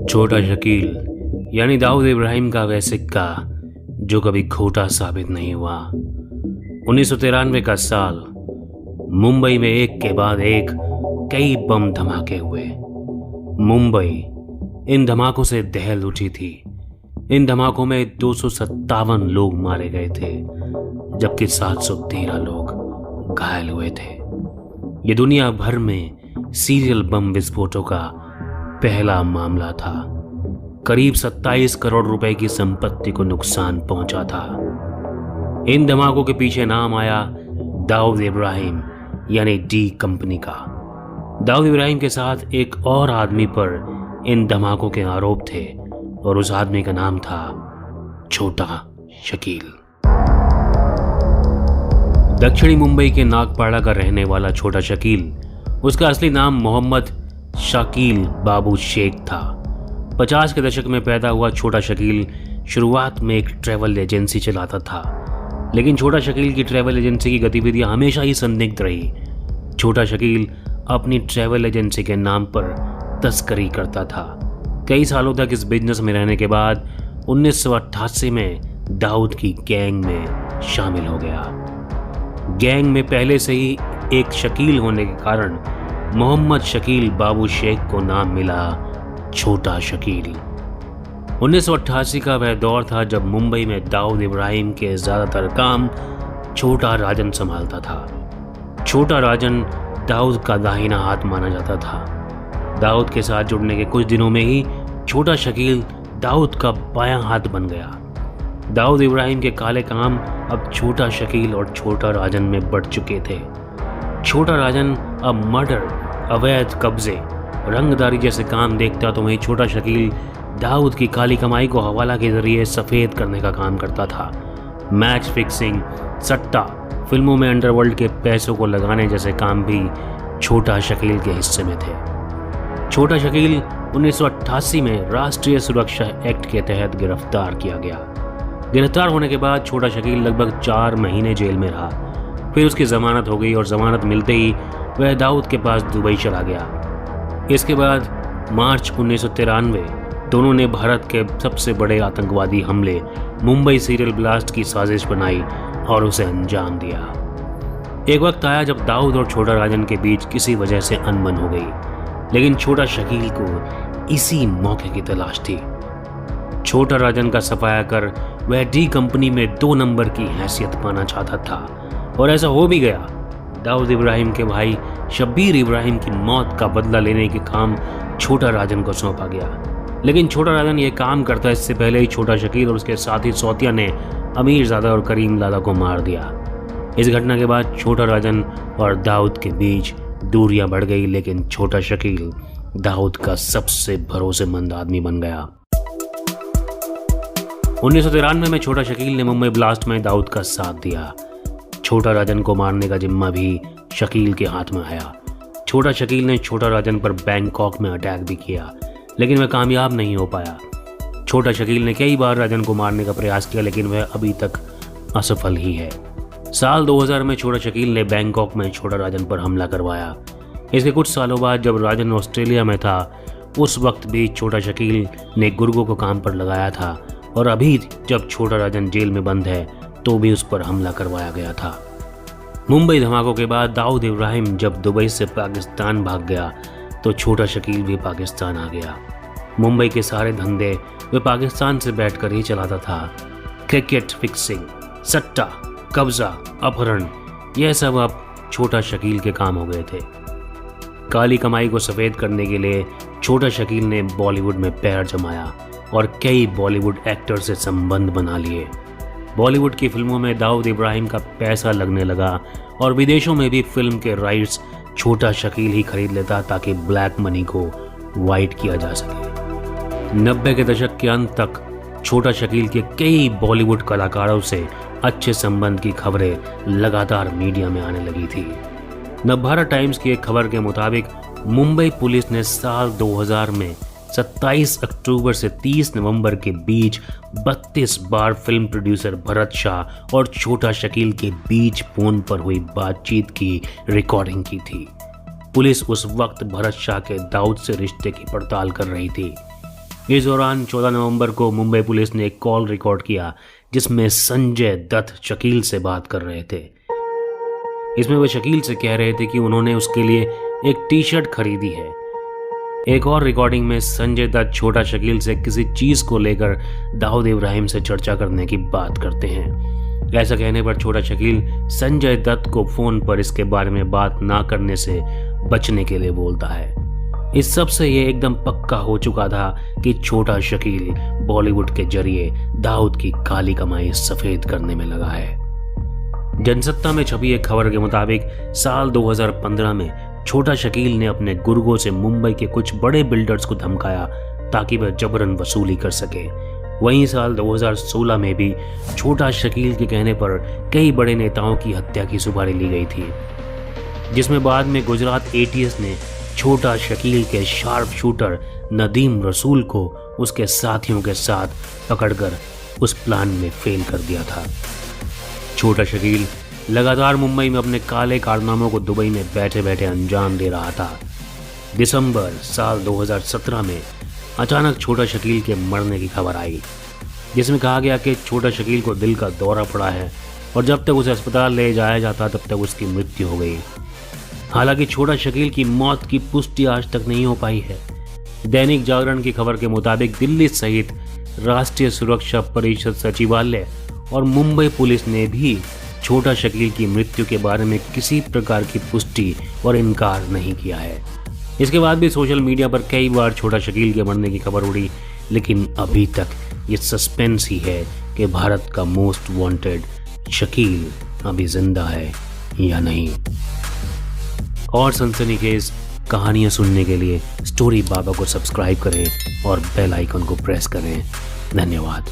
छोटा शकील यानी दाऊद इब्राहिम का वह सिक्का जो कभी खोटा साबित नहीं हुआ। 1993 का साल, मुंबई में एक के बाद एक कई बम धमाके हुए। मुंबई इन धमाकों से दहल उठी थी। इन धमाकों में 257 लोग मारे गए थे, जबकि 713 लोग घायल हुए थे। ये दुनिया भर में सीरियल बम विस्फोटों का पहला मामला था। करीब 27 करोड़ रुपए की संपत्ति को नुकसान पहुंचा था। इन धमाकों के पीछे नाम आया दाऊद इब्राहिम यानी डी कंपनी का। दाऊद इब्राहिम के साथ एक और आदमी पर इन धमाकों के आरोप थे और उस आदमी का नाम था छोटा शकील। दक्षिणी मुंबई के नागपाड़ा का रहने वाला छोटा शकील, उसका असली नाम मोहम्मद शाकिल बाबू शेख था। 50 के दशक में पैदा हुआ छोटा शकील शुरुआत में एक ट्रैवल एजेंसी चलाता था, लेकिन छोटा शकील की ट्रैवल एजेंसी की गतिविधियां हमेशा ही संदिग्ध रही। छोटा शकील अपनी ट्रैवल एजेंसी के नाम पर तस्करी करता था। कई सालों तक इस बिजनेस में रहने के बाद 1988 में दाऊद की गैंग में शामिल हो गया। गैंग में पहले से ही एक शकील होने के कारण मोहम्मद शकील बाबू शेख को नाम मिला छोटा शकील। 1988 का वह दौर था जब मुंबई में दाऊद इब्राहिम के ज्यादातर काम छोटा राजन संभालता था। छोटा राजन दाऊद का दाहिना हाथ माना जाता था। दाऊद के साथ जुड़ने के कुछ दिनों में ही छोटा शकील दाऊद का बायां हाथ बन गया। दाऊद इब्राहिम के काले काम अब छोटा शकील और छोटा राजन में बढ़ चुके थे। छोटा राजन अब मर्डर, अवैध कब्जे, रंगदारी जैसे काम देखता तो वहीं छोटा शकील दाऊद की काली कमाई को हवाला के जरिए सफेद करने का काम करता था। मैच फिक्सिंग, सट्टा, फिल्मों में अंडरवर्ल्ड के पैसों को लगाने जैसे काम भी छोटा शकील के हिस्से में थे। छोटा शकील 1988 में राष्ट्रीय सुरक्षा एक्ट के तहत गिरफ्तार किया गया। गिरफ्तार होने के बाद छोटा शकील लगभग 4 महीने जेल में रहा। फिर उसकी जमानत हो गई और जमानत मिलते ही वह दाऊद के पास दुबई चला गया। इसके बाद मार्च 1993 दोनों ने भारत के सबसे बड़े आतंकवादी हमले मुंबई सीरियल ब्लास्ट की साजिश बनाई और उसे अंजाम दिया। एक वक्त आया जब दाऊद और छोटा राजन के बीच किसी वजह से अनबन हो गई, लेकिन छोटा शकील को इसी मौके की तलाश थी। छोटा राजन का सफाया कर वह डी कंपनी में 2 नंबर की हैसियत पाना चाहता था और ऐसा हो भी गया। दाऊद इब्राहिम के भाई शब्बीर इब्राहिम की मौत का बदला लेने के काम छोटा राजन को सौंपा गया, लेकिन छोटा राजन ये काम करता इससे पहले ही छोटा शकील और उसके साथी सौतिया ने अमीरजादा और करीम लादा को मार दिया। इस घटना के बाद छोटा राजन और दाऊद के बीच दूरियां बढ़ गई, लेकिन छोटा शकील दाऊद का सबसे भरोसेमंद आदमी बन गया। 1993 में छोटा शकील ने मुंबई ब्लास्ट में दाऊद का साथ दिया। छोटा राजन को मारने का जिम्मा भी शकील के हाथ में आया। छोटा शकील ने छोटा राजन पर बैंकॉक में अटैक भी किया, लेकिन वह कामयाब नहीं हो पाया। छोटा शकील ने कई बार राजन को मारने का प्रयास किया, लेकिन वह अभी तक असफल ही है। साल 2000 में छोटा शकील ने बैंकॉक में छोटा राजन पर हमला करवाया। इसके कुछ सालों बाद जब राजन ऑस्ट्रेलिया में था, उस वक्त भी छोटा शकील ने गुर्गों को काम पर लगाया था और अभी जब छोटा राजन जेल में बंद है तो भी उस पर हमला करवाया गया था। मुंबई धमाकों के बाद दाऊद इब्राहिम जब दुबई से पाकिस्तान भाग गया तो छोटा शकील भी पाकिस्तान आ गया। मुंबई के सारे धंधे वे पाकिस्तान से बैठकर ही चलाता था। क्रिकेट फिक्सिंग, सट्टा, कब्जा, अपहरण, यह सब अब छोटा शकील के काम हो गए थे। काली कमाई को सफेद करने के लिए छोटा शकील ने बॉलीवुड में पैर जमाया और कई बॉलीवुड एक्टर से संबंध बना लिए। बॉलीवुड की फिल्मों में दाऊद इब्राहिम का पैसा लगने लगा और विदेशों में भी फिल्म के राइट्स छोटा शकील ही खरीद लेता ताकि ब्लैक मनी को वाइट किया जा सके। 90 के दशक के अंत तक छोटा शकील के कई बॉलीवुड कलाकारों से अच्छे संबंध की खबरें लगातार मीडिया में आने लगी थी। नवभारत टाइम्स की एक खबर के मुताबिक मुंबई पुलिस ने साल 2000 में 27 अक्टूबर से 30 नवंबर के बीच 32 बार फिल्म प्रोड्यूसर भरत शाह और छोटा शकील के बीच फोन पर हुई बातचीत की रिकॉर्डिंग की थी। पुलिस उस वक्त भरत शाह के दाऊद से रिश्ते की पड़ताल कर रही थी। इस दौरान 14 नवंबर को मुंबई पुलिस ने एक कॉल रिकॉर्ड किया जिसमें संजय दत्त शकील से बात कर रहे थे। इसमें वे शकील से कह रहे थे कि उन्होंने उसके लिए एक टी शर्ट खरीदी है। एक और रिकॉर्डिंग में संजय दत्त छोटा शकील से किसी चीज को लेकर दाऊद इब्राहिम से चर्चा करने की बात करते हैं। ऐसा कहने पर छोटा शकील संजय दत्त को फोन पर इसके बारे में बात ना करने से बचने के लिए बोलता है। इस सब से यह एकदम पक्का हो चुका था कि छोटा शकील बॉलीवुड के जरिए दाऊद की काली कमाई सफेद करने में लगा है। जनसत्ता में छपी एक खबर के मुताबिक साल 2015 में छोटा शकील ने अपने गुर्गों से मुंबई के कुछ बड़े बिल्डर्स को धमकाया ताकि वह जबरन वसूली कर सके। वहीं साल 2016 में भी छोटा शकील के कहने पर कई बड़े नेताओं की हत्या की सुपारी ली गई थी, जिसमें बाद में गुजरात ATS ने छोटा शकील के शार्प शूटर नदीम रसूल को उसके साथियों के साथ पकड़कर उस प्लान में फेल कर दिया था। छोटा शकील लगातार मुंबई में अपने काले कारनामों को दुबई में बैठे बैठे अंजाम दे रहा था। दिसंबर साल 2017 में अचानक छोटा शकील के मरने की खबर आई, जिसमें कहा गया कि छोटा शकील को दिल का दौरा पड़ा है और जब तक उसे अस्पताल ले जाया जाता तब तक उसकी मृत्यु हो गई। हालांकि छोटा शकील की मौत की पुष्टि आज तक नहीं हो पाई है। दैनिक जागरण की खबर के मुताबिक दिल्ली सहित राष्ट्रीय सुरक्षा परिषद सचिवालय और मुंबई पुलिस ने भी छोटा शकील की मृत्यु के बारे में किसी प्रकार की पुष्टि और इनकार नहीं किया है। इसके बाद भी सोशल मीडिया पर कई बार छोटा शकील के मरने की खबर उड़ी, लेकिन अभी तक ये सस्पेंस ही है कि भारत का मोस्ट वांटेड शकील अभी जिंदा है या नहीं। और सनसनीखेज कहानियां सुनने के लिए स्टोरी बाबा को सब्सक्राइब करें और बेल आइकन को प्रेस करें। धन्यवाद।